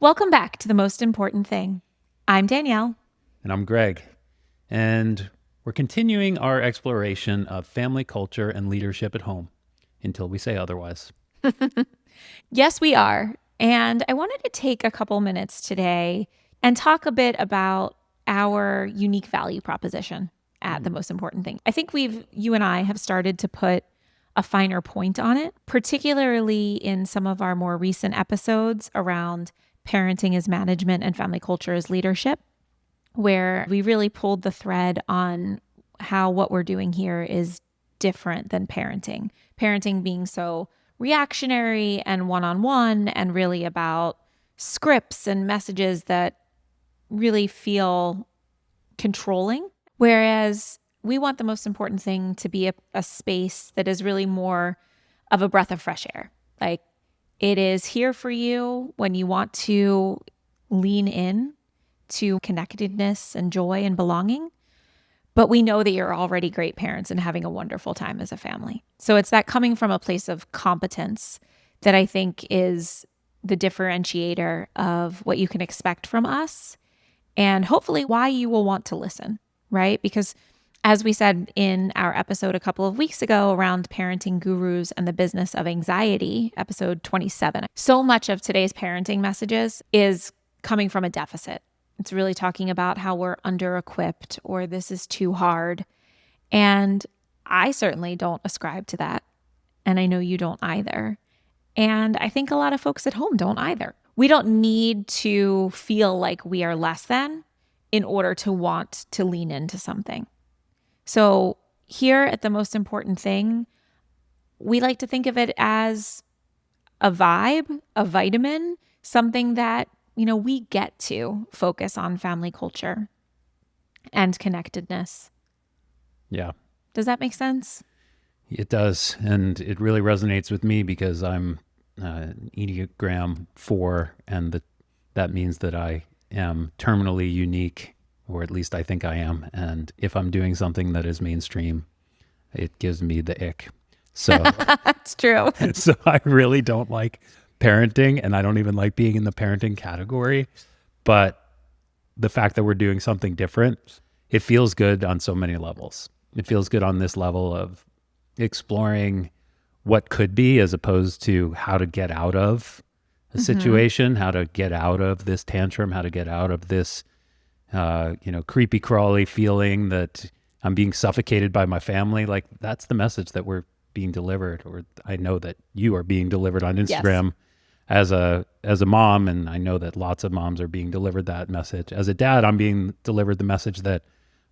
Welcome back to The Most Important Thing. I'm Danielle. And I'm Greg. And we're continuing our exploration of family culture and leadership at home until we say otherwise. Yes, we are. And I wanted to take a couple minutes today and talk a bit about our unique value proposition at The Most Important Thing. I think you and I have started to put a finer point on it, particularly in some of our more recent episodes around parenting as management and family culture as leadership, where we really pulled the thread on how what we're doing here is different than parenting. Parenting being so reactionary and one-on-one and really about scripts and messages that really feel controlling. Whereas we want The Most Important Thing to be a space that is really more of a breath of fresh air. Like, it is here for you when you want to lean in to connectedness and joy and belonging. But we know that you're already great parents and having a wonderful time as a family. So it's that coming from a place of competence that I think is the differentiator of what you can expect from us and hopefully why you will want to listen, right? Because as we said in our episode a couple of weeks ago around parenting gurus and the business of anxiety, episode 27, so much of today's parenting messages is coming from a deficit. It's really talking about how we're under-equipped or this is too hard. And I certainly don't ascribe to that. And I know you don't either. And I think a lot of folks at home don't either. We don't need to feel like we are less than in order to want to lean into something. So here at The Most Important Thing, we like to think of it as a vibe, a vitamin, something that we get to focus on family culture and connectedness. Yeah. Does that make sense? It does. And it really resonates with me because I'm Enneagram 4, and that means that I am terminally unique, or at least I think I am. And if I'm doing something that is mainstream, it gives me the ick. So That's true. So I really don't like parenting, and I don't even like being in the parenting category. But the fact that we're doing something different, it feels good on so many levels. It feels good on this level of exploring what could be as opposed to how to get out of a situation, how to get out of this tantrum, how to get out of this, creepy crawly feeling that I'm being suffocated by my family. Like, that's the message that we're being delivered, or I know that you are being delivered on Instagram. Yes. As a mom, and I know that lots of moms are being delivered that message. As a dad, I'm being delivered the message that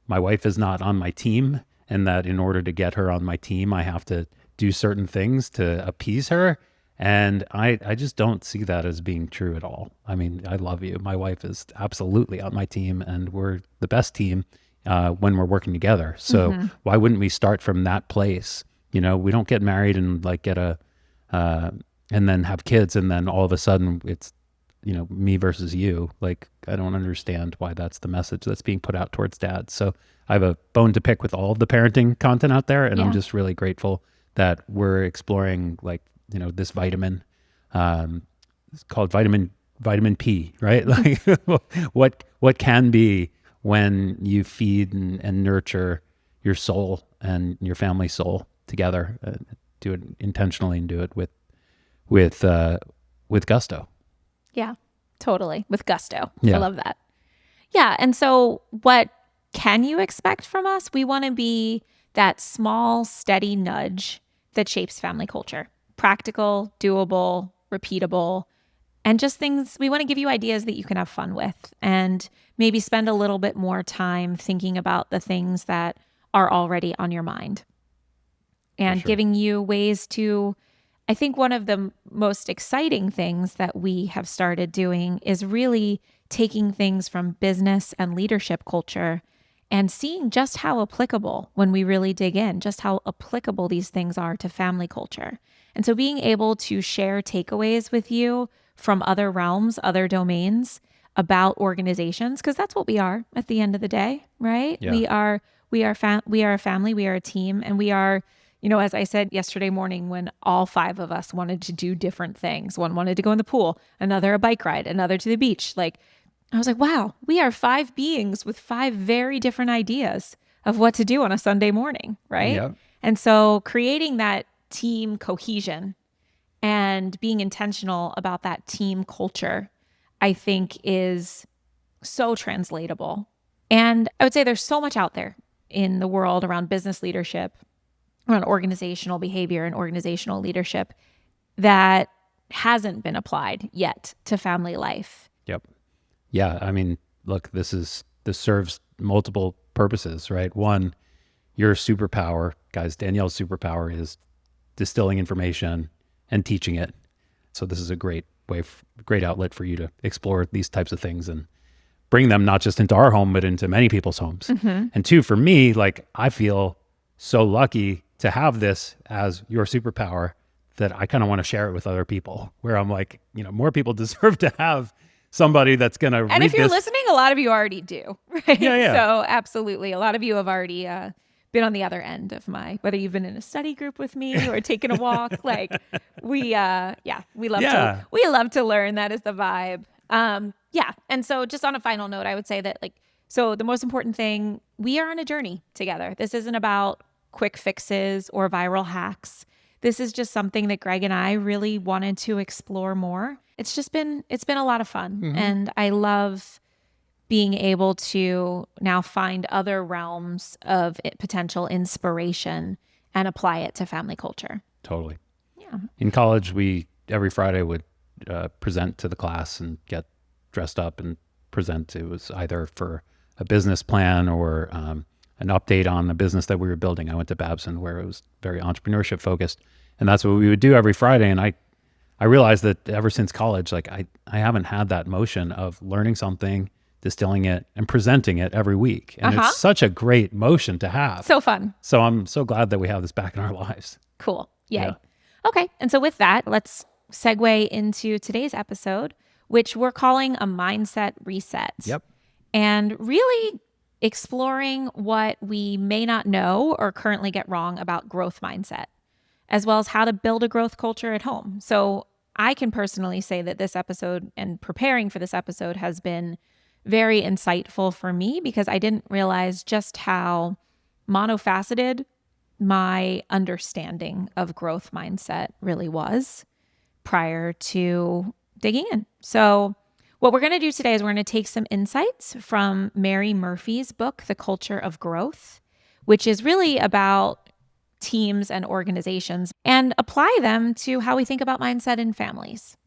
my wife is not on my team, and that in order to get her on my team, I have to do certain things to appease her. And I just don't see that as being true at all. I mean, I love you. My wife is absolutely on my team, and we're the best team when we're working together. So why wouldn't we start from that place? We don't get married and get and then have kids, and then all of a sudden it's, me versus you. Like, I don't understand why that's the message that's being put out towards dads. So I have a bone to pick with all of the parenting content out there, and I'm just really grateful that we're exploring this vitamin. It's called vitamin P, right? Like what can be when you feed and nurture your soul and your family soul together. Do it intentionally and do it with gusto. Yeah, totally. With gusto. Yeah. I love that. Yeah. And so what can you expect from us? We want to be that small, steady nudge that shapes family culture. Practical, doable, repeatable, and just things we want to give you ideas that you can have fun with, and maybe spend a little bit more time thinking about the things that are already on your mind, and giving you ways to, I think one of the most exciting things that we have started doing is really taking things from business and leadership culture and seeing just how applicable, when we really dig in, just how applicable these things are to family culture. And so being able to share takeaways with you from other realms, other domains about organizations, because that's what we are at the end of the day, right? Yeah. We are a family, we are a team, and we are As I said yesterday morning, when all five of us wanted to do different things, one wanted to go in the pool, another a bike ride, another to the beach. I was like, wow, we are five beings with five very different ideas of what to do on a Sunday morning, right? Yep. And so creating that team cohesion and being intentional about that team culture, I think is so translatable. And I would say there's so much out there in the world around business leadership, around organizational behavior and organizational leadership that hasn't been applied yet to family life. Yep. Yeah. I mean, look, this serves multiple purposes, right? One, your superpower, guys, Danielle's superpower is distilling information and teaching it. So this is a great great outlet for you to explore these types of things and bring them not just into our home, but into many people's homes. Mm-hmm. And two, for me, I feel so lucky to have this as your superpower that I kind of want to share it with other people, where I'm like, more people deserve to have somebody that's going to read this. And if you're listening, a lot of you already do, right? Yeah. So absolutely. A lot of you have already been on the other end of whether you've been in a study group with me or taken a walk, we love to learn. That is the vibe. And so just on a final note, I would say that so the most important thing, we are on a journey together. This isn't about quick fixes or viral hacks. This is just something that Greg and I really wanted to explore more. It's been a lot of fun. Mm-hmm. And I love being able to now find other realms of potential inspiration and apply it to family culture. Totally. Yeah. In college, we every Friday would present to the class and get dressed up and present. It was either for a business plan or an update on a business that we were building. I went to Babson, where it was very entrepreneurship focused, and that's what we would do every Friday. And I realized that ever since college, I haven't had that motion of learning something, distilling it, and presenting it every week. And it's such a great motion to have. So fun. So I'm so glad that we have this back in our lives. Cool. Yay. Yeah. Okay. And so with that, let's segue into today's episode, which we're calling a mindset reset. Yep. And really exploring what we may not know or currently get wrong about growth mindset, as well as how to build a growth culture at home. So I can personally say that this episode and preparing for this episode has been very insightful for me, because I didn't realize just how monofaceted my understanding of growth mindset really was prior to digging in. So what we're going to do today is we're going to take some insights from Mary Murphy's book, The Culture of Growth, which is really about teams and organizations, and apply them to how we think about mindset in families.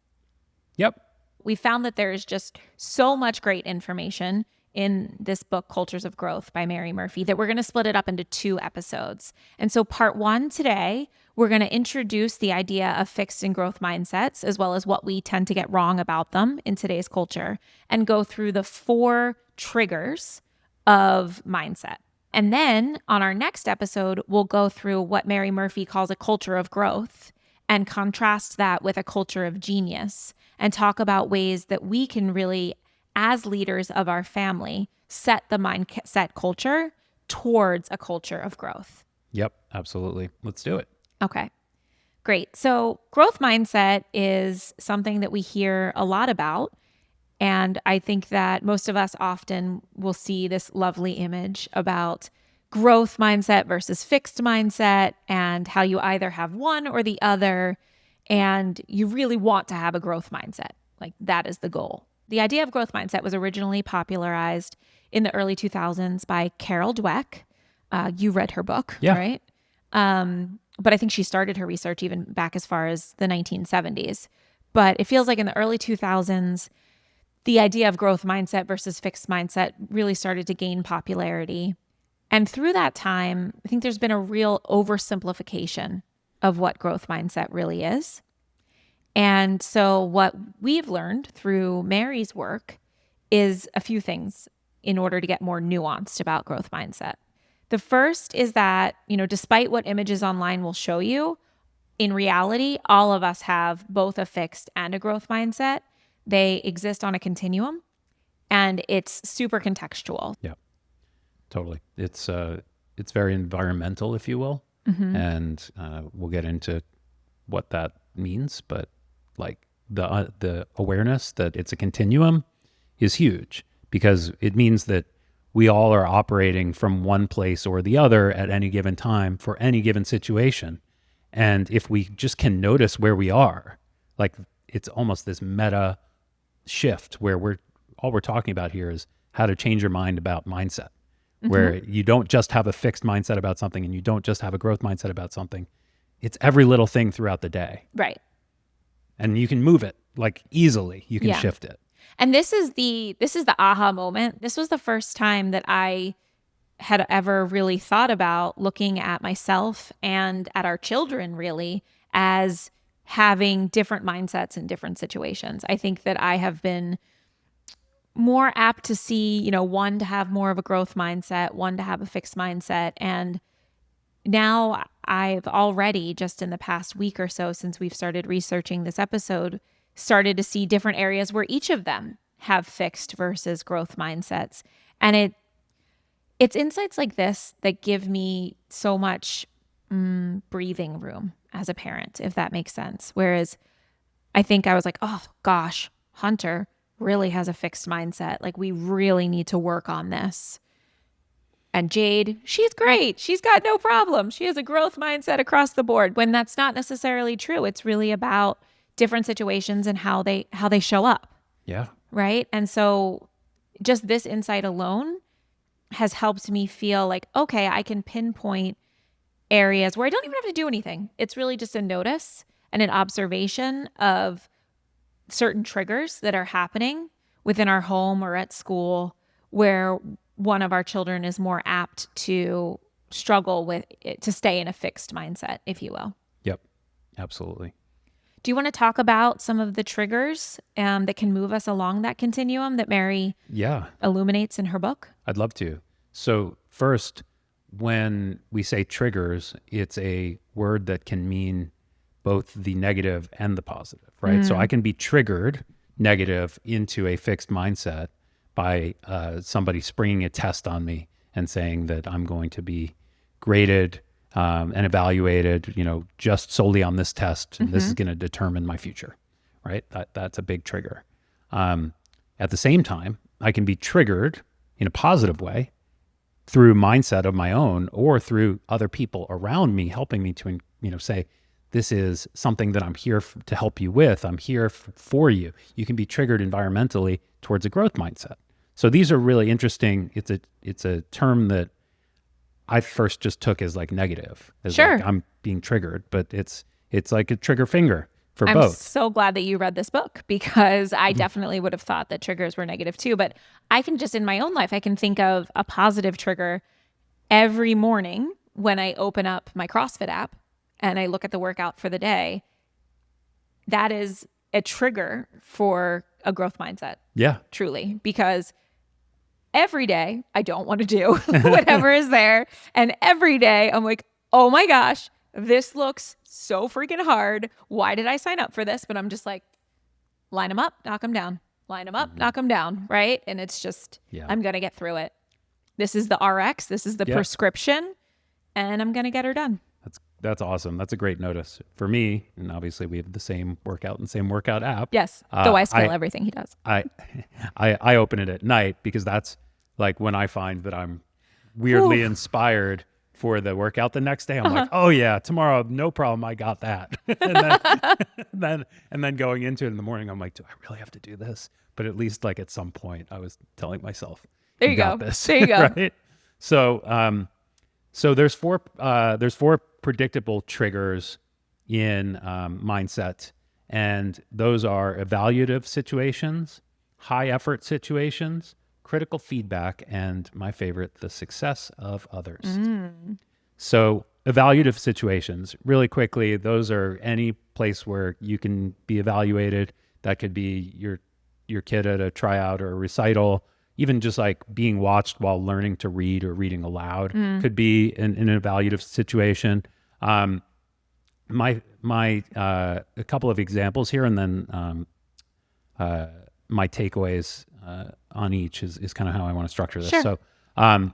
Yep. We found that there is just so much great information in this book, Cultures of Growth by Mary Murphy, that we're going to split it up into 2 episodes. And so part 1 today, we're going to introduce the idea of fixed and growth mindsets, as well as what we tend to get wrong about them in today's culture, and go through the 4 triggers of mindset. And then on our next episode, we'll go through what Mary Murphy calls a culture of growth and contrast that with a culture of genius, and talk about ways that we can really, as leaders of our family, set the mindset culture towards a culture of growth. Yep, absolutely. Let's do it. Okay, great. So growth mindset is something that we hear a lot about. And I think that most of us often will see this lovely image about growth mindset versus fixed mindset, and how you either have one or the other, and you really want to have a growth mindset. That is the goal. The idea of growth mindset was originally popularized in the early 2000s by Carol Dweck. You read her book, right? But I think she started her research even back as far as the 1970s. But it feels like in the early 2000s, the idea of growth mindset versus fixed mindset really started to gain popularity. And through that time, I think there's been a real oversimplification of what growth mindset really is. And so what we've learned through Mary's work is a few things in order to get more nuanced about growth mindset. The first is that, despite what images online will show you, in reality, all of us have both a fixed and a growth mindset. They exist on a continuum, and it's super contextual. Yeah, totally. It's very environmental, if you will. And we'll get into what that means, but like the awareness that it's a continuum is huge, because it means that we all are operating from one place or the other at any given time for any given situation. And if we just can notice where we are, like it's almost this meta shift where we're talking about here is how to change your mind about mindset, where you don't just have a fixed mindset about something and you don't just have a growth mindset about something. It's every little thing throughout the day. Right. And you can move it like easily. You can Yeah. shift it. And this is the aha moment. This was the first time that I had ever really thought about looking at myself and at our children really as having different mindsets in different situations. I think that I have been more apt to see, one to have more of a growth mindset, one to have a fixed mindset. And now I've already, just in the past week or so since we've started researching this episode, started to see different areas where each of them have fixed versus growth mindsets. And it's insights like this that give me so much breathing room as a parent, if that makes sense. Whereas I think I was like, oh gosh, Hunter really has a fixed mindset. Like, we really need to work on this. And Jade, she's great. She's got no problem. She has a growth mindset across the board, when that's not necessarily true. It's really about different situations and how they show up. Yeah. Right? And so just this insight alone has helped me feel like, okay, I can pinpoint areas where I don't even have to do anything. It's really just a notice and an observation of certain triggers that are happening within our home or at school, where one of our children is more apt to struggle with it, to stay in a fixed mindset, if you will. Yep. Absolutely. Do you want to talk about some of the triggers that can move us along that continuum that Mary illuminates in her book? I'd love to. So first, when we say triggers, it's a word that can mean both the negative and the positive, right? So I can be triggered negative into a fixed mindset by somebody springing a test on me and saying that I'm going to be graded and evaluated, just solely on this test, and this is going to determine my future, right? That's a big trigger. At the same time, I can be triggered in a positive way through mindset of my own or through other people around me helping me to, say, this is something that I'm here to help you with. I'm here for you. You can be triggered environmentally towards a growth mindset. So these are really interesting. It's a term that I first just took as like negative. As Sure. like I'm being triggered, but it's like a trigger finger for I'm both. so glad that you read this book, because I definitely would have thought that triggers were negative too. But I can just, in my own life, I can think of a positive trigger every morning when I open up my CrossFit app and I look at the workout for the day. That is a trigger for a growth mindset. Yeah. Truly, because every day I don't want to do whatever is there. And every day I'm like, oh my gosh, this looks so freaking hard. Why did I sign up for this? But I'm just like, line them up, knock them down. Line them up, knock them down. Right. And it's just, I'm going to get through it. This is the RX. This is the prescription. And I'm going to get her done. That's awesome. That's a great notice for me. And obviously we have the same workout and same workout app. Yes. Though I steal everything he does. I open it at night because that's like when I find that I'm weirdly inspired for the workout the next day. I'm like, oh yeah, tomorrow, no problem. I got that. and then going into it in the morning, I'm like, do I really have to do this? But at least like at some point I was telling myself, there you got go. This. There you go. Right? So there's four predictable triggers in mindset, and those are evaluative situations, high effort situations, critical feedback, and my favorite, the success of others. So evaluative situations, really quickly, those are any place where you can be evaluated. That could be your kid at a tryout or a recital, even just like being watched while learning to read or reading aloud could be in an evaluative situation. A couple of examples here, and then my takeaways on each is kind of how I want to structure this. Sure. So an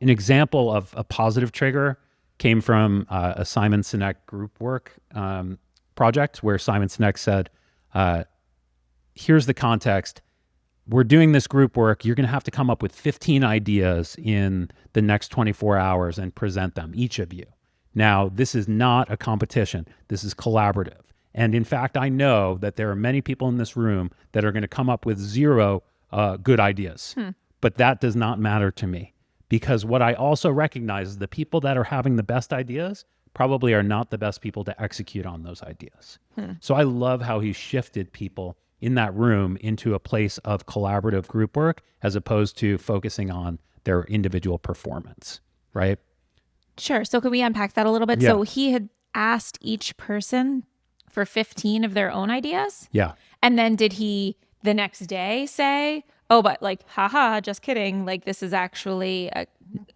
example of a positive trigger came from a Simon Sinek group work project where Simon Sinek said, here's the context. We're doing this group work. You're going to have to come up with 15 ideas in the next 24 hours and present them, each of you. Now, this is not a competition. This is collaborative. And in fact, I know that there are many people in this room that are going to come up with 0 good ideas. But that does not matter to me, because what I also recognize is the people that are having the best ideas probably are not the best people to execute on those ideas. So I love how he shifted people in that room into a place of collaborative group work as opposed to focusing on their individual performance, right? Sure. So could we unpack that a little bit? Yeah. So he had asked each person for 15 of their own ideas. Yeah. And then did he the next day say, oh, but like, haha, just kidding. Like, this is actually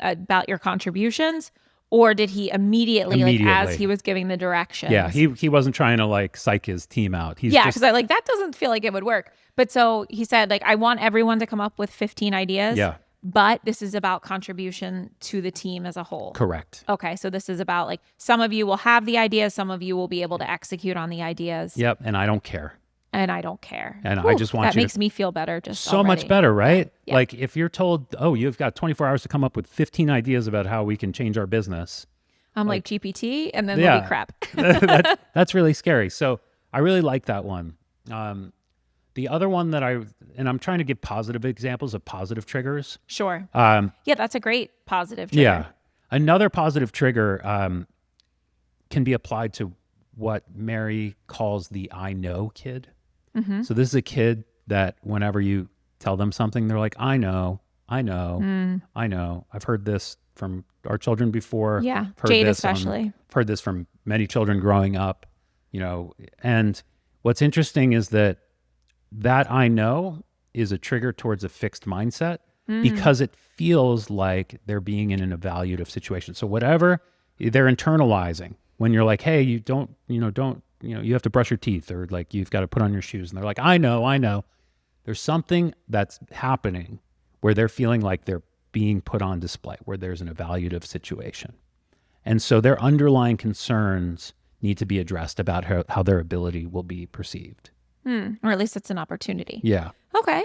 about your contributions? Or did he immediately, like, as he was giving the directions? Yeah, he wasn't trying to like psych his team out. He's because I like, that doesn't feel like it would work. But so he said, like, I want everyone to come up with 15 ideas. Yeah. But this is about contribution to the team as a whole. Correct. Okay, so this is about like some of you will have the ideas, some of you will be able to execute on the ideas. Yep, and I don't care. And I don't care. And I just want that you makes me feel better just so already. much better, right? Yeah. Like if you're told, oh, you've got 24 hours to come up with 15 ideas about how we can change our business. I'm like GPT, and then there'll be crap. That's really scary. So I really like that one. The other one that I'm trying to give positive examples of positive triggers. Sure. Yeah, that's a great positive trigger. Yeah. Another positive trigger can be applied to what Mary calls the I know kid. Mm-hmm. So this is a kid that whenever you tell them something, they're like, I know. I've heard this from our children before. Yeah, Jade especially. I've heard this from many children growing up, and what's interesting is that I know is a trigger towards a fixed mindset because it feels like they're being in an evaluative situation. So whatever they're internalizing when you're like, hey, you have to brush your teeth, or like you've got to put on your shoes. And they're like, I know. There's something that's happening where they're feeling like they're being put on display, where there's an evaluative situation. And so their underlying concerns need to be addressed about how their ability will be perceived. Or at least it's an opportunity. Yeah. Okay.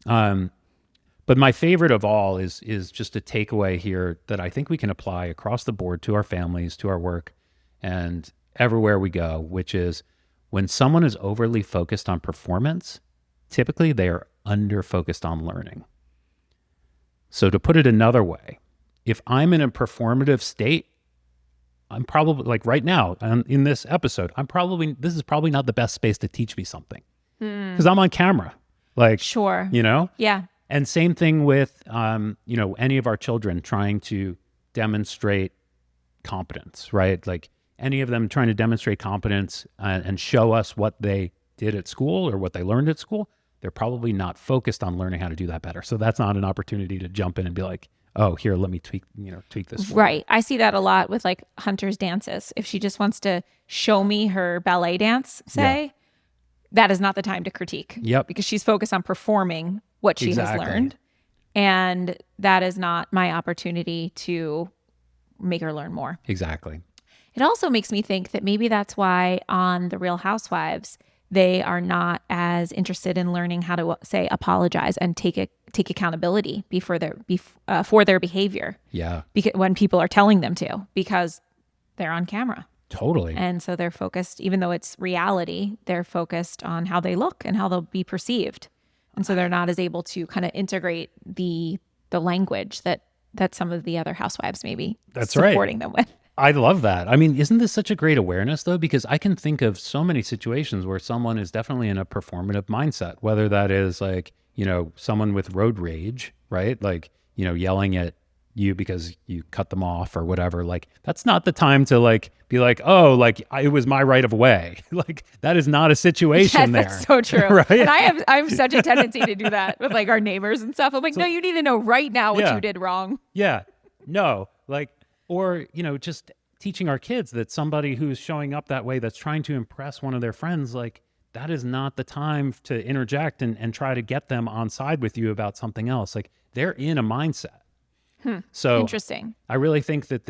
But my favorite of all is just a takeaway here that I think we can apply across the board to our families, to our work, and everywhere we go, which is when someone is overly focused on performance, typically they are under-focused on learning. So to put it another way, if I'm in a performative state, I'm probably, like right now in this episode, this is probably not the best space to teach me something because I'm on camera. Like, sure. Yeah. And same thing with, any of our children trying to demonstrate competence, right? Like any of them trying to demonstrate competence and show us what they did at school or what they learned at school, they're probably not focused on learning how to do that better. So that's not an opportunity to jump in and be like, oh, here, let me tweak this. Right. I see that a lot with like Hunter's dances. If she just wants to show me her ballet dance, that is not the time to critique. Yep. Because she's focused on performing what she has learned. And that is not my opportunity to make her learn more. Exactly. It also makes me think that maybe that's why on The Real Housewives, they are not as interested in learning how to say apologize and take accountability for their behavior. Yeah. Because when people are telling them to, because they're on camera. Totally. And so they're focused, even though it's reality, they're focused on how they look and how they'll be perceived. And so they're not as able to kind of integrate the language that some of the other housewives maybe supporting them with. I love that. I mean, isn't this such a great awareness though? Because I can think of so many situations where someone is definitely in a performative mindset, whether that is like, someone with road rage, right? Like, yelling at you because you cut them off or whatever. Like, that's not the time to like, be like, oh, like it was my right of way. Like that is not a situation there. That's so true. Right? And I have such a tendency to do that with like our neighbors and stuff. I'm like, no, you need to know right now what you did wrong. Yeah. No, like, or, just teaching our kids that somebody who's showing up that way, that's trying to impress one of their friends, like that is not the time to interject and try to get them on side with you about something else. Like they're in a mindset. So interesting. I really think that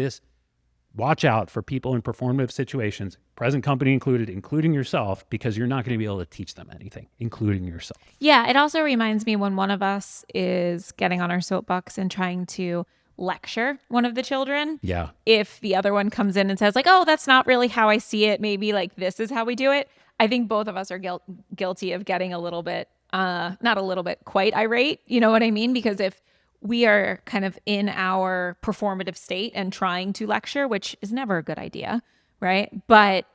watch out for people in performative situations, present company included, including yourself, because you're not going to be able to teach them anything, including yourself. Yeah, it also reminds me when one of us is getting on our soapbox and trying to lecture one of the children. Yeah. If the other one comes in and says like, "Oh, that's not really how I see it. Maybe like this is how we do it." I think both of us are guilty of getting a little bit, not a little bit, quite irate. You know what I mean? Because if we are kind of in our performative state and trying to lecture, which is never a good idea, right? But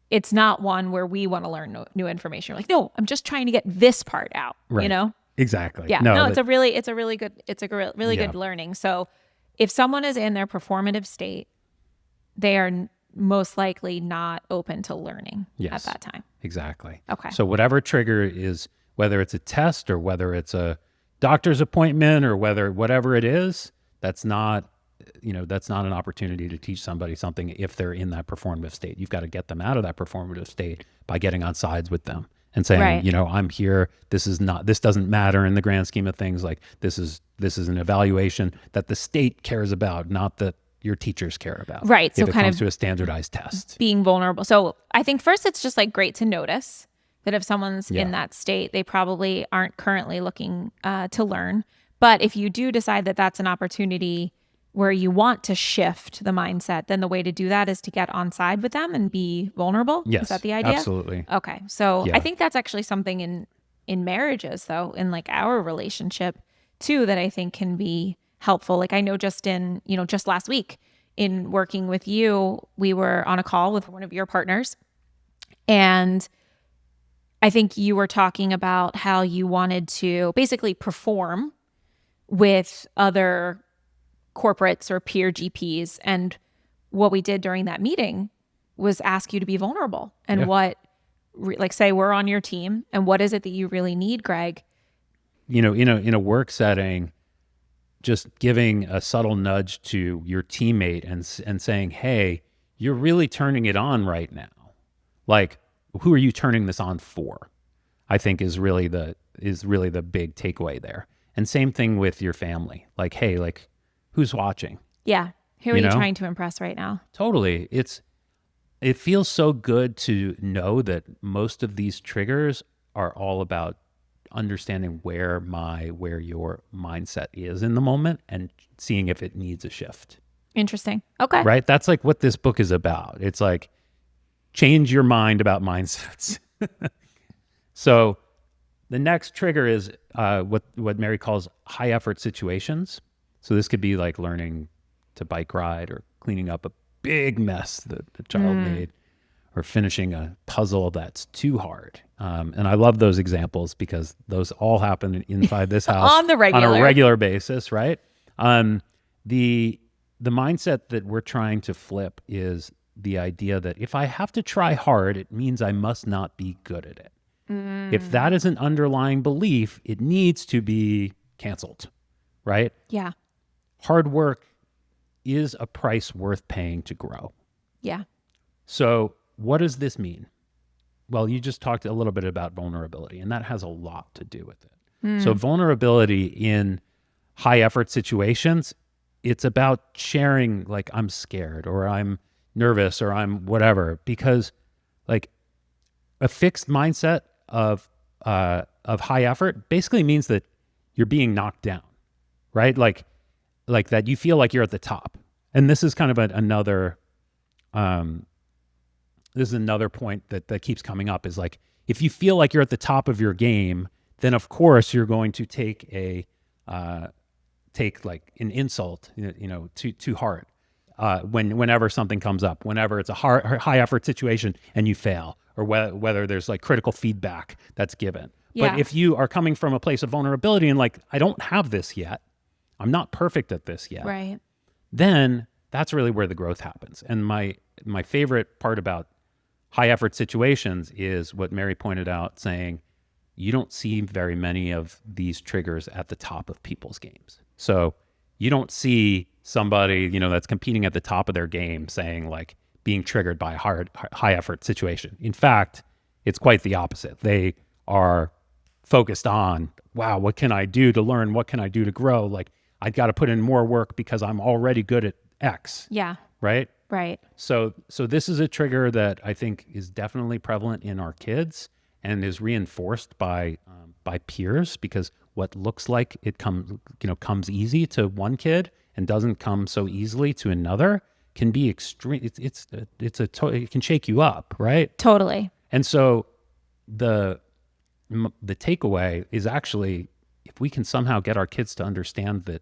it's not one where we want to learn new information. We're like, no, I'm just trying to get this part out, Right. you know? Exactly. Yeah. No, it's a really really Yeah. good learning. So if someone is in their performative state, they are most likely not open to learning at that time. Exactly. Okay. So whatever trigger is, whether it's a test or whether it's a doctor's appointment or whatever it is, that's not an opportunity to teach somebody something if they're in that performative state. You've got to get them out of that performative state by getting on sides with them and saying, Right. I'm here. This doesn't matter in the grand scheme of things. Like this is an evaluation that the state cares about, not that your teachers care about. Right. So if it kind comes of to a standardized test. being vulnerable. So I think first it's just like great to notice that if someone's in that state, they probably aren't currently looking to learn. But if you do decide that that's an opportunity where you want to shift the mindset, then the way to do that is to get on side with them and be vulnerable. Yes, Is that the idea? absolutely. Okay. So Yeah. I think that's actually something in marriages though, in like our relationship too, that I think can be helpful. Like I know just last week in working with you, we were on a call with one of your partners, and I think you were talking about how you wanted to basically perform with other corporates or peer GPs. And what we did during that meeting was ask you to be vulnerable and say we're on your team and what is it that you really need, Greg? In a work setting, just giving a subtle nudge to your teammate and saying, hey, you're really turning it on right now. Like, who are you turning this on for? I think is really the big takeaway there. And same thing with your family. Like, hey, like, who's watching? Yeah. Who are you trying to impress right now? Totally. It feels so good to know that most of these triggers are all about understanding where your mindset is in the moment and seeing if it needs a shift. Interesting. Okay. Right? That's like what this book is about. It's like change your mind about mindsets. So the next trigger is what Mary calls high effort situations. So this could be like learning to bike ride or cleaning up a big mess that a child made or finishing a puzzle that's too hard. And I love those examples because those all happen inside this house On a regular basis, right? The mindset that we're trying to flip is the idea that if I have to try hard, it means I must not be good at it. If that is an underlying belief, it needs to be canceled, right? Yeah. Hard work is a price worth paying to grow. Yeah. So what does this mean? Well, you just talked a little bit about vulnerability, and that has a lot to do with it. So vulnerability in high effort situations, it's about sharing like I'm scared or I'm nervous or I'm whatever, because like a fixed mindset of high effort basically means that you're being knocked down, right? Like that you feel like you're at the top. And this is kind of another point that keeps coming up is like, if you feel like you're at the top of your game, then of course you're going to take like an insult, to heart. Whenever something comes up, whenever it's a high effort situation and you fail, or whether there's like critical feedback that's given. Yeah. But if you are coming from a place of vulnerability and like, I don't have this yet, I'm not perfect at this yet, Right. then that's really where the growth happens. And my favorite part about high effort situations is what Mary pointed out, saying you don't see very many of these triggers at the top of people's games. So you don't see somebody, that's competing at the top of their game saying like being triggered by a high effort situation. In fact, it's quite the opposite. They are focused on, wow, what can I do to learn? What can I do to grow? Like, I've got to put in more work because I'm already good at X. Yeah. Right? Right. So this is a trigger that I think is definitely prevalent in our kids and is reinforced by peers, because what looks like it comes easy to one kid and doesn't come so easily to another can be extreme. It can shake you up, right? Totally. And so the takeaway is actually, if we can somehow get our kids to understand that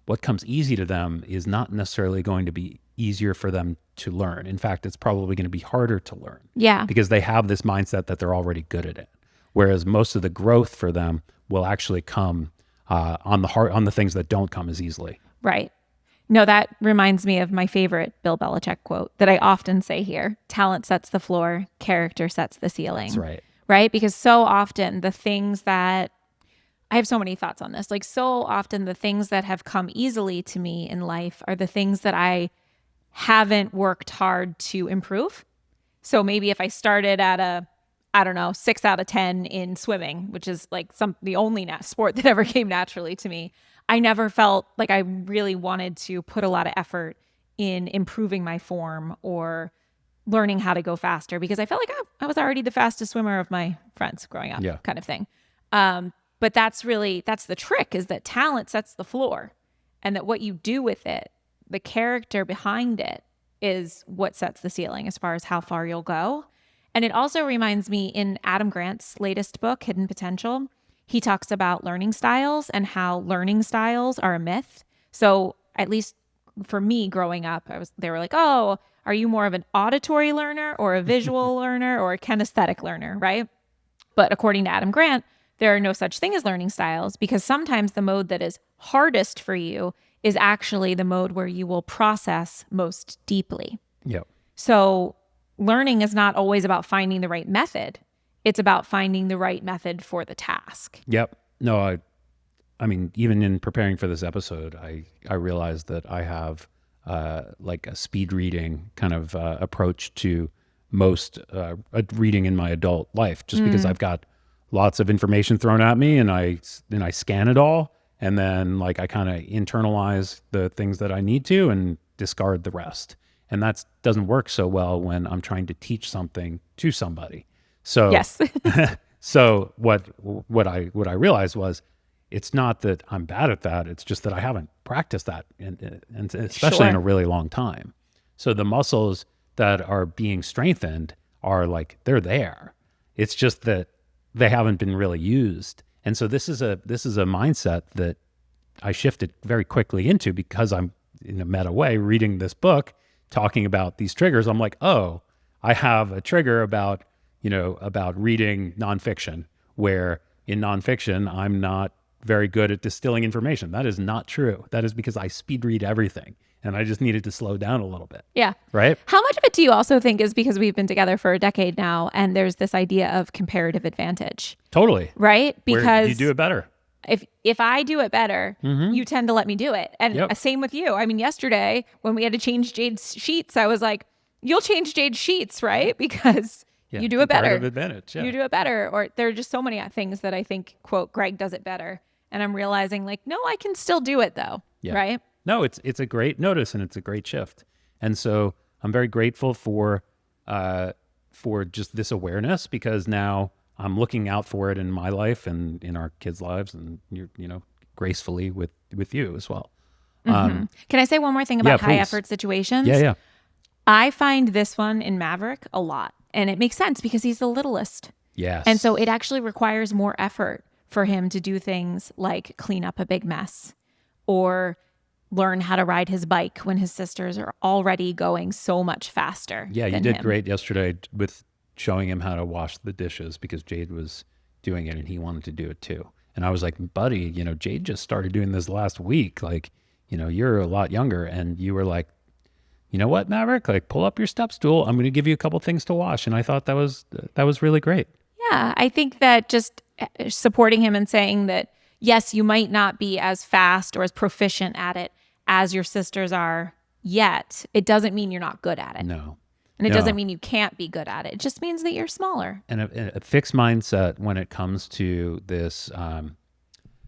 what comes easy to them is not necessarily going to be easier for them to learn. In fact, it's probably going to be harder to learn. Yeah. Because they have this mindset that they're already good at it. Whereas most of the growth for them will actually come on the things that don't come as easily. Right. No, that reminds me of my favorite Bill Belichick quote that I often say here: talent sets the floor, character sets the ceiling. That's right. Right? Because so often the things that I have so many thoughts on this. Like, so often the things that have come easily to me in life are the things that I haven't worked hard to improve. So maybe if I started at I don't know, 6 out of 10 in swimming, which is like the only sport that ever came naturally to me, I never felt like I really wanted to put a lot of effort in improving my form or learning how to go faster, because I felt like I was already the fastest swimmer of my friends growing up, kind of thing. But that's the trick, is that talent sets the floor, and that what you do with it, the character behind it, is what sets the ceiling as far as how far you'll go. And it also reminds me, in Adam Grant's latest book, Hidden Potential, he talks about learning styles and how learning styles are a myth. So at least for me growing up, they were like, oh, are you more of an auditory learner or a visual learner or a kinesthetic learner, right? But according to Adam Grant, there are no such thing as learning styles, because sometimes the mode that is hardest for you is actually the mode where you will process most deeply. Yep. So learning is not always about finding the right method. It's about finding the right method for the task. Yep. No, I mean, even in preparing for this episode, I realized that I have like a speed reading kind of approach to most reading in my adult life, just because I've got lots of information thrown at me, and I scan it all, and then like I kind of internalize the things that I need to and discard the rest. And that doesn't work so well when I'm trying to teach something to somebody. So yes. So what I realized was, it's not that I'm bad at that. It's just that I haven't practiced that, and especially in a really long time. So the muscles that are being strengthened are like, they're there. It's just that they haven't been really used. And so this is a mindset that I shifted very quickly into, because I'm, in a meta way, reading this book talking about these triggers. I'm like, oh, I have a trigger about reading nonfiction, where in nonfiction, I'm not very good at distilling information. That is not true. That is because I speed read everything, and I just needed to slow down a little bit. Yeah. Right? How much of it do you also think is because we've been together for a decade now, and there's this idea of comparative advantage? Totally. Right? Because where you do it better. If I do it better, you tend to let me do it. And same with you. I mean, yesterday when we had to change Jade's sheets, I was like, you'll change Jade's sheets, right? Because you do it better. Comparative advantage. Yeah. You do it better. Or there are just so many things that I think, quote, Greg does it better. And I'm realizing, like, no, I can still do it though. Yeah. Right? No, it's a great notice, and it's a great shift. And so I'm very grateful for just this awareness, because now I'm looking out for it in my life and in our kids' lives, and gracefully with you as well. Can I say one more thing about high effort situations? Yeah. I find this one in Maverick a lot, and it makes sense because he's the littlest. Yes. And so it actually requires more effort for him to do things like clean up a big mess or learn how to ride his bike when his sisters are already going so much faster. Yeah, you did great yesterday with showing him how to wash the dishes, because Jade was doing it and he wanted to do it too. And I was like, buddy, Jade just started doing this last week. Like, you're a lot younger. And you were like, you know what, Maverick, like, pull up your step stool. I'm going to give you a couple things to wash. And I thought that was really great. Yeah, I think that just supporting him and saying that, yes, you might not be as fast or as proficient at it as your sisters are yet, it doesn't mean you're not good at it. No. And it doesn't mean you can't be good at it. It just means that you're smaller. And a fixed mindset when it comes to this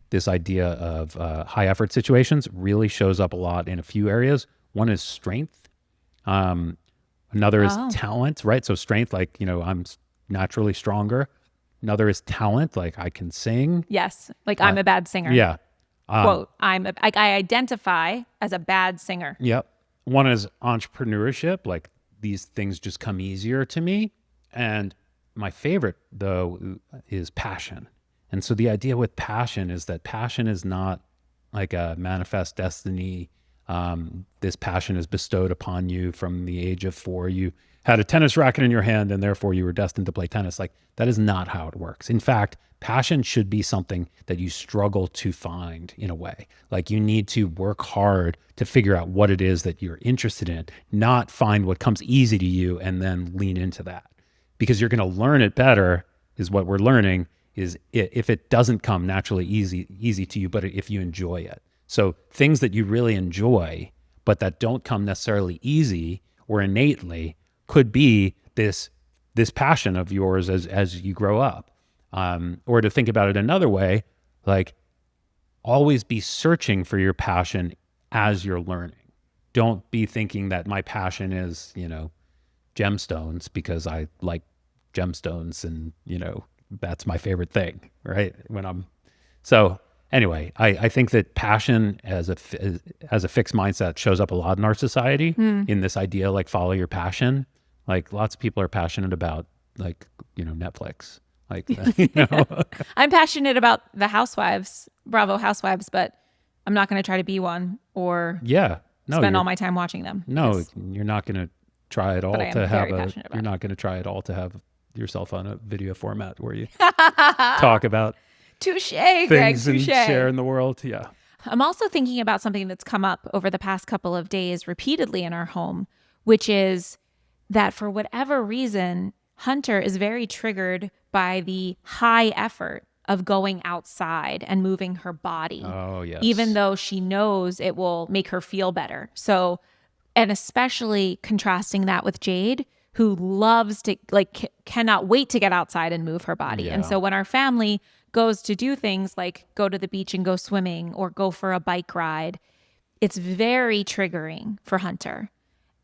this idea of high effort situations really shows up a lot in a few areas. One is strength. Another is Oh, talent, right? So strength, like, I'm naturally stronger. Another is talent, like I can sing. yes. Like I'm a bad singer. Yeah. Quote, I identify as a bad singer. Yep. One is entrepreneurship, like these things just come easier to me. And my favorite, though, is passion. And so the idea with passion is that passion is not like a manifest destiny. This passion is bestowed upon you from the age of 4. You had a tennis racket in your hand and therefore you were destined to play tennis. Like that is not how it works. In fact, passion should be something that you struggle to find in a way. Like you need to work hard to figure out what it is that you're interested in, not find what comes easy to you and then lean into that. Because you're going to learn it better is what we're learning is if it doesn't come naturally easy to you, but if you enjoy it. So things that you really enjoy, but that don't come necessarily easy or innately could be this passion of yours as you grow up. Or to think about it another way, like always be searching for your passion as you're learning. Don't be thinking that my passion is, gemstones because I like gemstones and, that's my favorite thing, right? So anyway, I think that passion as a fixed mindset shows up a lot in our society in this idea, like follow your passion. Like lots of people are passionate about like, Netflix, like, I'm passionate about the Housewives, Bravo Housewives, but I'm not going to try to be one or yeah, no, spend all my time watching them. you're not going to try at But all I am to have very passionate about you're it. not going to try at all to have yourself on a video format where you talk about Touche, Greg, things and share touche. in the world. Yeah. I'm also thinking about something that's come up over the past couple of days repeatedly in our home, which is that for whatever reason, Hunter is very triggered by the high effort of going outside and moving her body, Oh, even yes. though she knows it will make her feel better. So, and especially contrasting that with Jade, who loves to, like, cannot wait to get outside and move her body. And Yeah. so when our family goes to do things like go to the beach and go swimming or go for a bike ride, it's very triggering for Hunter.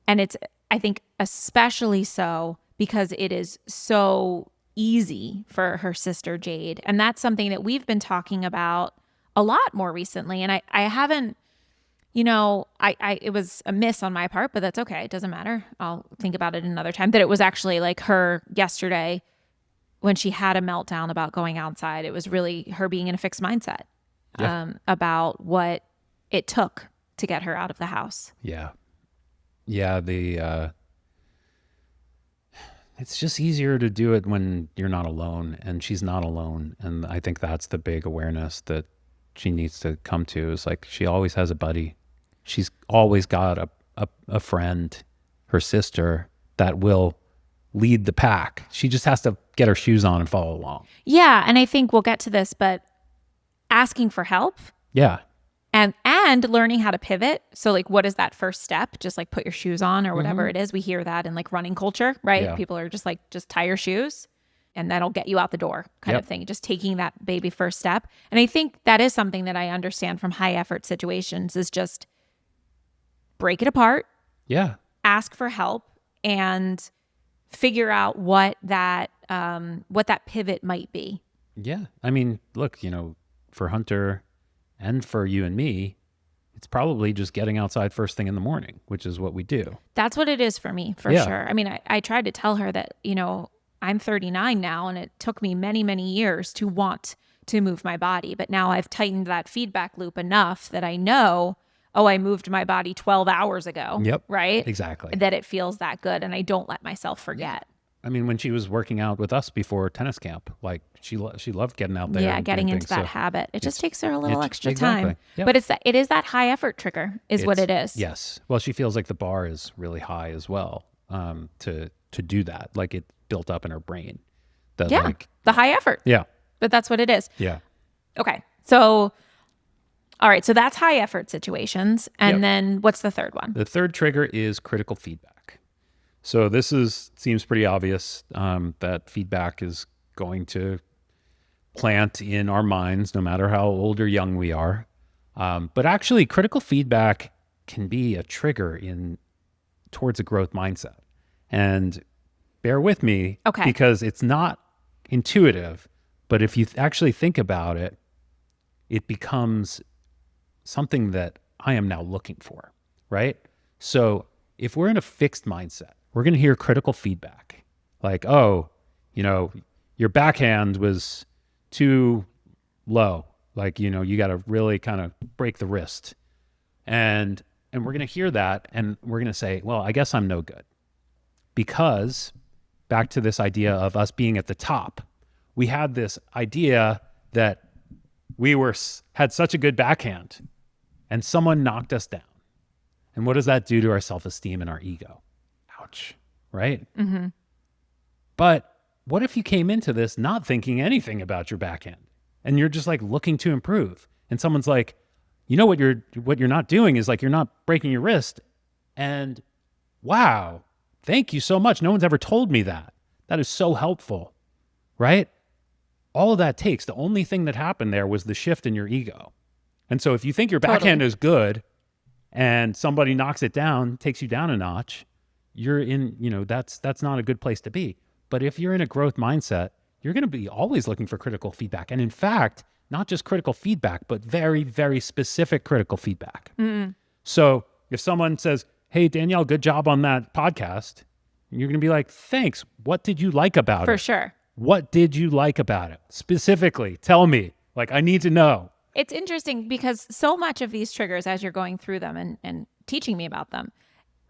And it's, I think, especially so because it is so easy for her sister Jade. And that's something that we've been talking about a lot more recently. And I haven't, it was a miss on my part, but that's okay. It doesn't matter. I'll think about it another time. That it was actually like her yesterday when she had a meltdown about going outside. It was really her being in a fixed mindset Yeah. about what it took to get her out of the house. Yeah. Yeah. It's just easier to do it when you're not alone and she's not alone. And I think that's the big awareness that she needs to come to is like, she always has a buddy. She's always got a friend, her sister that will lead the pack. She just has to get her shoes on and follow along. Yeah, and I think we'll get to this, but asking for help Yeah. and learning how to pivot. So like what is that first step? Just like put your shoes on or whatever it is. We hear that in like running culture, right? Yeah. People are just like just tie your shoes and that'll get you out the door kind Yep. of thing. Just taking that baby first step. And I think that is something that I understand from high effort situations is just break it apart, Yeah. ask for help and figure out what that pivot might be. Yeah. I mean, look, for Hunter and for you and me, it's probably just getting outside first thing in the morning, which is what we do. That's what it is for me, for Yeah. sure. I mean, I tried to tell her that, I'm 39 now and it took me many, many years to want to move my body. But now I've tightened that feedback loop enough that I know, oh, I moved my body 12 hours ago. Yep. Right? Exactly. That it feels that good and I don't let myself forget. I mean, when she was working out with us before tennis camp, like she loved getting out there. Yeah, and getting doing into things. that So habit. It just takes her a little extra exactly. time. Yep. But it is that high effort trigger is what it is. Yes. Well, she feels like the bar is really high as well to do that. Like it built up in her brain. That Yeah. like, The high effort. yeah. But that's what it is. Yeah. Okay. So, all right. So that's high effort situations. And Yep. then what's the third one? The third trigger is critical feedback. So this seems pretty obvious that feedback is going to plant in our minds, no matter how old or young we are. But actually, critical feedback can be a trigger in towards a growth mindset. And bear with me, Okay. because it's not intuitive, but if you actually think about it, it becomes something that I am now looking for, right? So if we're in a fixed mindset, we're going to hear critical feedback like, oh, your backhand was too low. Like, you got to really kind of break the wrist. And we're going to hear that and we're going to say, well, I guess I'm no good. Because back to this idea of us being at the top, we had this idea that we had such a good backhand and someone knocked us down. And what does that do to our self-esteem and our ego? Ouch, right? Mm-hmm. But what if you came into this not thinking anything about your backhand and you're just like looking to improve, and someone's like, what you're not doing is like, you're not breaking your wrist, and wow, thank you so much. No one's ever told me that. That is so helpful, right? All of that takes, the only thing that happened there was the shift in your ego. And so if you think your backhand is good and somebody knocks it down, takes you down a notch, you're in, that's not a good place to be. But if you're in a growth mindset, you're going to be always looking for critical feedback. And in fact, not just critical feedback, but very, very specific critical feedback. Mm-mm. So if someone says, hey, Danielle, good job on that podcast, you're going to be like, thanks. What did you like about it? For sure. What did you like about it? Specifically, tell me. Like, I need to know. It's interesting because so much of these triggers, as you're going through them and teaching me about them,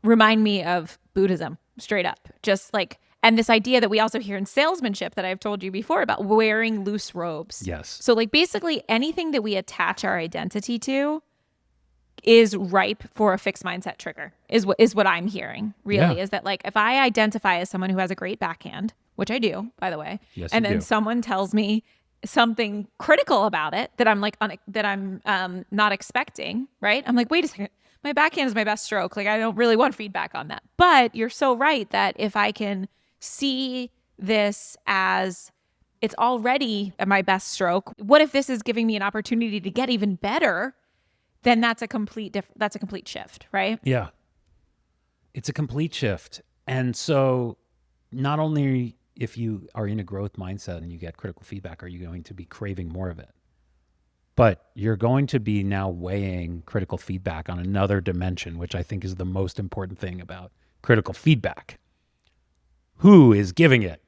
remind me of Buddhism, straight up. Just like, and this idea that we also hear in salesmanship that I've told you before about wearing loose robes. Yes. So like basically anything that we attach our identity to is ripe for a fixed mindset trigger, is what I'm hearing, really. Yeah. Is that like, if I identify as someone who has a great backhand, which I do, by the way, Yes, and you then do. someone tells me something critical about it that I'm like, that I'm not expecting, right? I'm like, wait a second, my backhand is my best stroke. Like, I don't really want feedback on that. But you're so right that if I can see this as it's already my best stroke, what if this is giving me an opportunity to get even better? Then that's a complete shift, right? Yeah. It's a complete shift. And so not only if you are in a growth mindset and you get critical feedback, are you going to be craving more of it, but you're going to be now weighing critical feedback on another dimension, which I think is the most important thing about critical feedback. Who is giving it?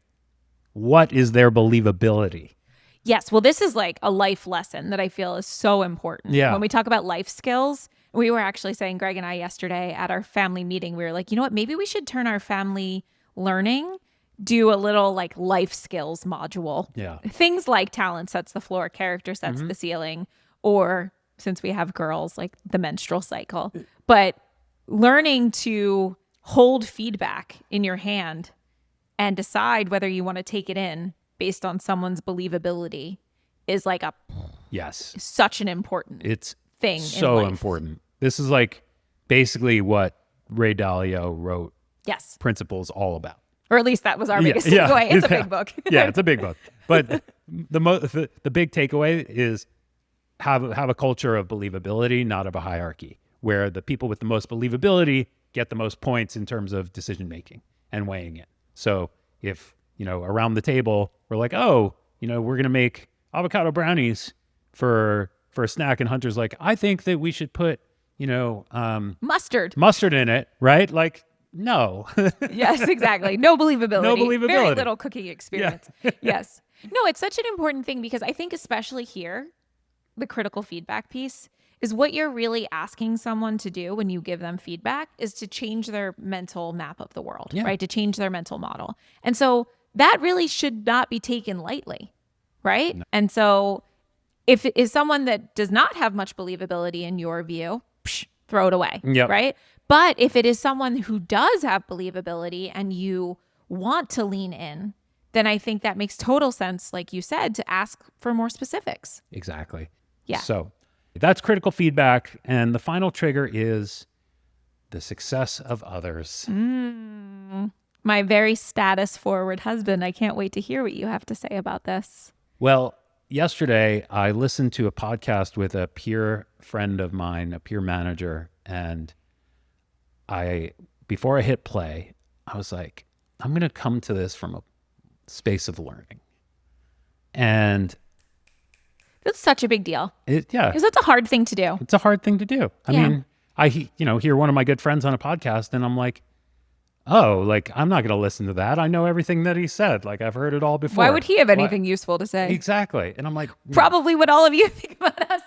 What is their believability? Yes. Well, this is like a life lesson that I feel is so important. Yeah. When we talk about life skills, we were actually saying, Greg and I yesterday at our family meeting, we were like, you know what, maybe we should turn our family learning, do a little like life skills module. Yeah. Things like talent sets the floor, character sets the ceiling, or since we have girls, like the menstrual cycle. But learning to hold feedback in your hand and decide whether you want to take it in based on someone's believability is like such an important thing. So in life. important. This is like basically what Ray Dalio wrote Yes. Principles all about. Or at least that was our biggest takeaway. It's a big book. Yeah, it's a big book. But the big takeaway is have a culture of believability, not of a hierarchy, where the people with the most believability get the most points in terms of decision making and weighing it. So if around the table, we're like, oh, we're going to make avocado brownies for a snack. And Hunter's like, I think that we should put, mustard in it. Right. Like, no. Yes, exactly. No believability. No believability. Very little cooking experience. Yeah. Yes. No, it's such an important thing because I think especially here, the critical feedback piece is what you're really asking someone to do when you give them feedback is to change their mental map of the world, right? To change their mental model. And so that really should not be taken lightly, right? No. And so if it is someone that does not have much believability in your view, throw it away, right? But if it is someone who does have believability and you want to lean in, then I think that makes total sense, like you said, to ask for more specifics. Exactly. Yeah. So that's critical feedback. And the final trigger is the success of others. My very status forward husband. I can't wait to hear what you have to say about this. Well, yesterday I listened to a podcast with a peer friend of mine, a peer manager, and before I hit play, I was like, I'm going to come to this from a space of learning. And That's such a big deal yeah, because that's a hard thing to do. it's a hard thing to do. I Yeah. mean, I hear one of my good friends on a podcast and I'm like, oh, like, I'm not going to listen to that. I know everything that he said. Like, I've heard it all before. Why would he have Why- anything useful to say? Exactly. And I'm like, Probably what all of you think about us.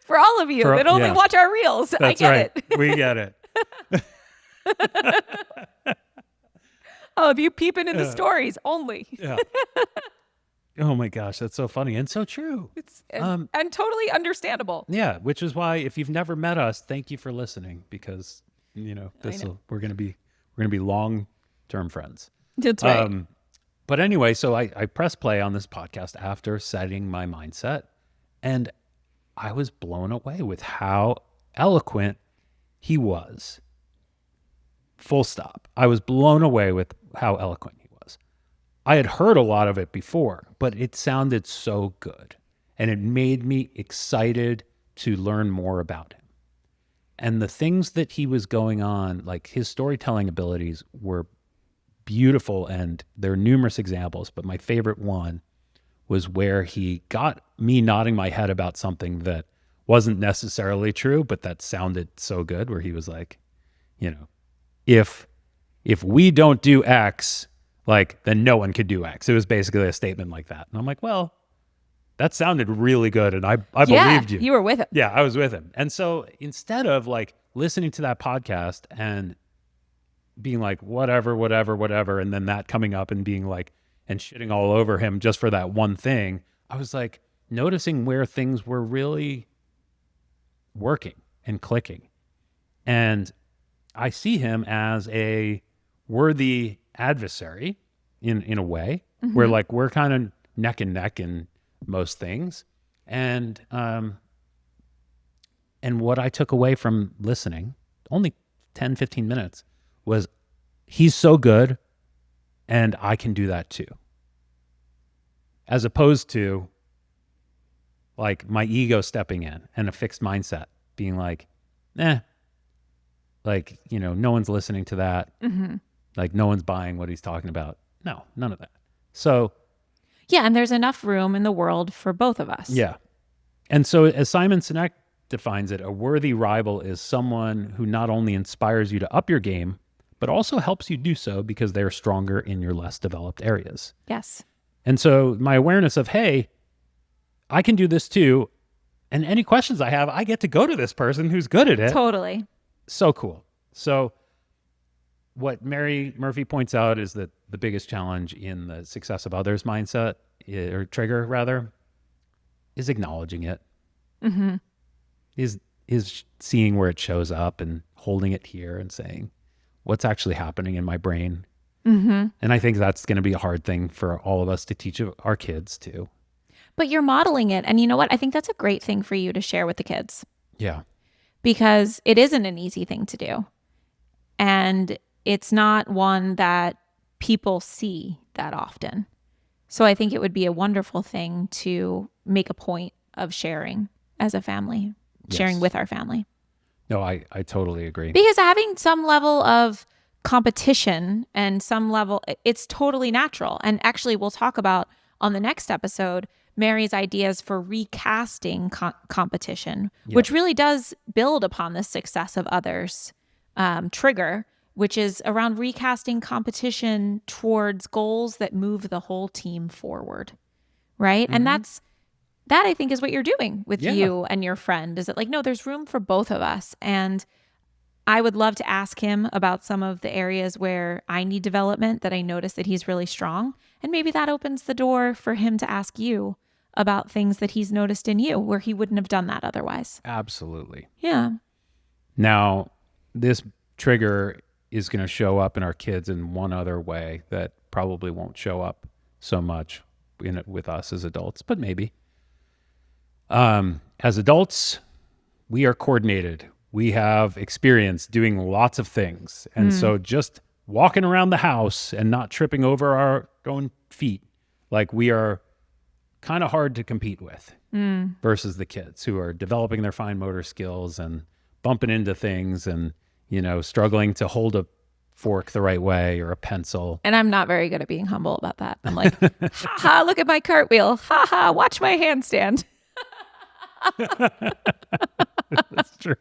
For all of you that only watch our reels, I that's get right. it. We get it. All of you peeping in the stories only. Yeah. Oh my gosh, that's so funny and so true. It's and totally understandable. Yeah, which is why if you've never met us, thank you for listening because we're gonna be long-term friends. That's right. But anyway, so I press play on this podcast after setting my mindset, and I was blown away with how eloquent he was. Full stop. I was blown away with how eloquent he was. I had heard a lot of it before, but it sounded so good. And it made me excited to learn more about him. And the things that he was going on, like his storytelling abilities were beautiful. And there are numerous examples, but my favorite one was where he got me nodding my head about something that wasn't necessarily true, but that sounded so good, where he was like, if we don't do X, like, then no one could do X. It was basically a statement like that. And I'm like, well, that sounded really good. And I believed you. You were with him. Yeah, I was with him. And so instead of like listening to that podcast and being like, whatever, and then that coming up and being like, and shitting all over him just for that one thing, I was like noticing where things were really working and clicking. And I see him as a worthy adversary in a way, where like we're kind of neck and neck in most things. And what I took away from listening, only 10, 15 minutes, was he's so good and I can do that too. As opposed to like my ego stepping in and a fixed mindset being like, like, no one's listening to that. Like no one's buying what he's talking about. No, none of that. So yeah, and there's enough room in the world for both of us. yeah. And so as Simon Sinek defines it, a worthy rival is someone who not only inspires you to up your game, but also helps you do so because they're stronger in your less developed areas. Yes. And so my awareness of, hey, I can do this too. And any questions I have, I get to go to this person who's good at it. Totally. So cool. So what Mary Murphy points out is that the biggest challenge in the success of others mindset, or trigger rather, is acknowledging it. Is seeing where it shows up and holding it here and saying, what's actually happening in my brain? And I think that's going to be a hard thing for all of us to teach our kids too. But you're modeling it. And you know what? I think that's a great thing for you to share with the kids. Yeah. Because it isn't an easy thing to do. And it's not one that people see that often. So I think it would be a wonderful thing to make a point of sharing as a family, sharing with our family. No, I totally agree. Because having some level of competition and some level, it's totally natural. And actually, we'll talk about on the next episode, Mary's ideas for recasting competition, which really does build upon the success of others trigger, which is around recasting competition towards goals that move the whole team forward, right? And that I think is what you're doing with you and your friend. Is it like, no, there's room for both of us. And I would love to ask him about some of the areas where I need development that I notice that he's really strong. And maybe that opens the door for him to ask you about things that he's noticed in you where he wouldn't have done that otherwise. Absolutely. Yeah. Now, this trigger is going to show up in our kids in one other way that probably won't show up so much in it with us as adults, but maybe. As adults, we are coordinated. We have experience doing lots of things. And so just walking around the house and not tripping over our own feet, like we are kind of hard to compete with versus the kids who are developing their fine motor skills and bumping into things and, struggling to hold a fork the right way or a pencil. And I'm not very good at being humble about that. I'm like, ha ha, look at my cartwheel. Ha ha, watch my handstand. That's true.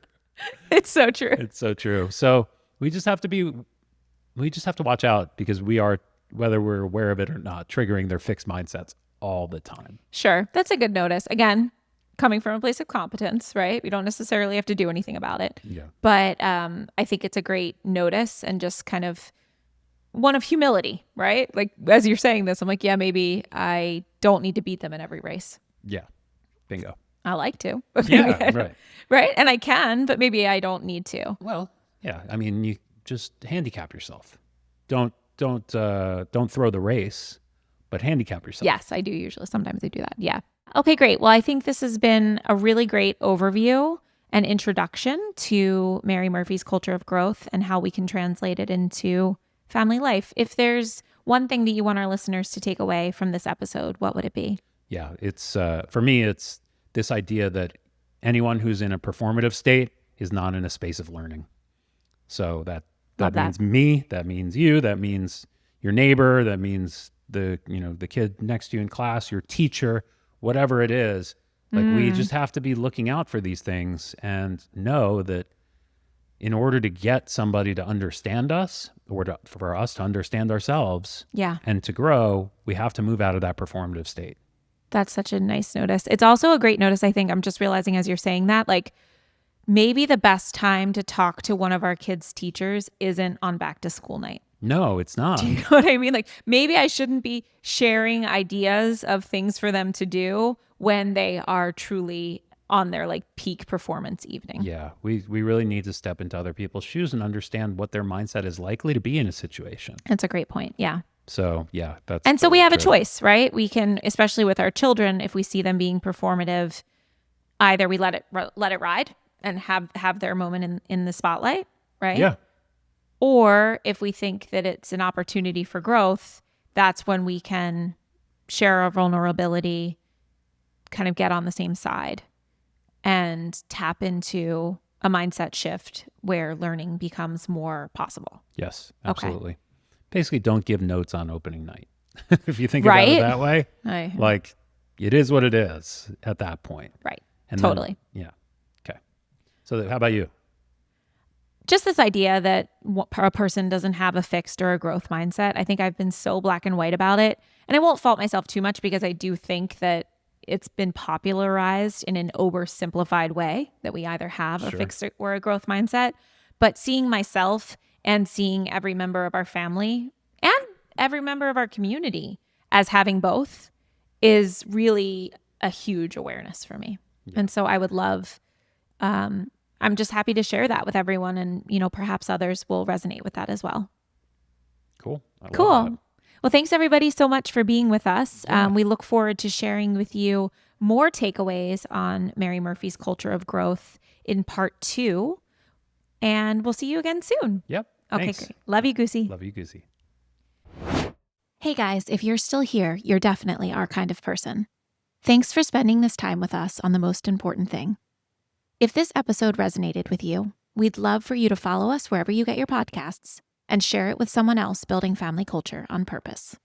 It's so true. It's so true. So we just have to watch out because we are, whether we're aware of it or not, triggering their fixed mindsets all the time. Sure. That's a good notice. Again, coming from a place of competence, right? We don't necessarily have to do anything about it. Yeah. But I think it's a great notice and just kind of one of humility, right? Like, as you're saying this, I'm like, yeah, maybe I don't need to beat them in every race. Yeah. Bingo. I like to. Yeah, right. Right. And I can, but maybe I don't need to. Well, yeah. I mean, you just handicap yourself. Don't throw the race, but handicap yourself. Yes, I do usually. Sometimes I do that. Yeah. Okay, great. Well, I think this has been a really great overview and introduction to Mary Murphy's culture of growth and how we can translate it into family life. If there's one thing that you want our listeners to take away from this episode, what would it be? Yeah, it's for me, it's this idea that anyone who's in a performative state is not in a space of learning. So that means me, that means you, that means your neighbor, that means the kid next to you in class, your teacher, whatever it is. Like we just have to be looking out for these things and know that in order to get somebody to understand us or for us to understand ourselves and to grow, we have to move out of that performative state. That's such a nice notice. It's also a great notice, I think. I'm just realizing as you're saying that, like, maybe the best time to talk to one of our kids' teachers isn't on back to school night. No, it's not. Do you know what I mean? Like, maybe I shouldn't be sharing ideas of things for them to do when they are truly on their like peak performance evening. Yeah, we really need to step into other people's shoes and understand what their mindset is likely to be in a situation. That's a great point. Yeah. So yeah, that's and so we have true. a choice, right? We can, especially with our children, if we see them being performative, either we let it ride and have their moment in the spotlight, right? Yeah. Or if we think that it's an opportunity for growth, that's when we can share our vulnerability, kind of get on the same side and tap into a mindset shift where learning becomes more possible. Yes, absolutely. Okay. Basically, don't give notes on opening night. If you think right? about it that way, like it is what it is at that point. Right. And totally. Then, yeah. Okay. So how about you? Just this idea that a person doesn't have a fixed or a growth mindset. I think I've been so black and white about it. And I won't fault myself too much because I do think that it's been popularized in an oversimplified way that we either have a fixed or a growth mindset. But seeing myself and seeing every member of our family and every member of our community as having both is really a huge awareness for me. Yeah. And so I would love, I'm just happy to share that with everyone, and, perhaps others will resonate with that as well. Cool. Cool. That. Well, thanks everybody so much for being with us. Yeah. We look forward to sharing with you more takeaways on Mary Murphy's culture of growth in part 2. And we'll see you again soon. Yep. Okay, Thanks. great. Love you, Goosey. Love you, Goosey. Hey guys, if you're still here, you're definitely our kind of person. Thanks for spending this time with us on the most important thing. If this episode resonated with you, we'd love for you to follow us wherever you get your podcasts and share it with someone else building family culture on purpose.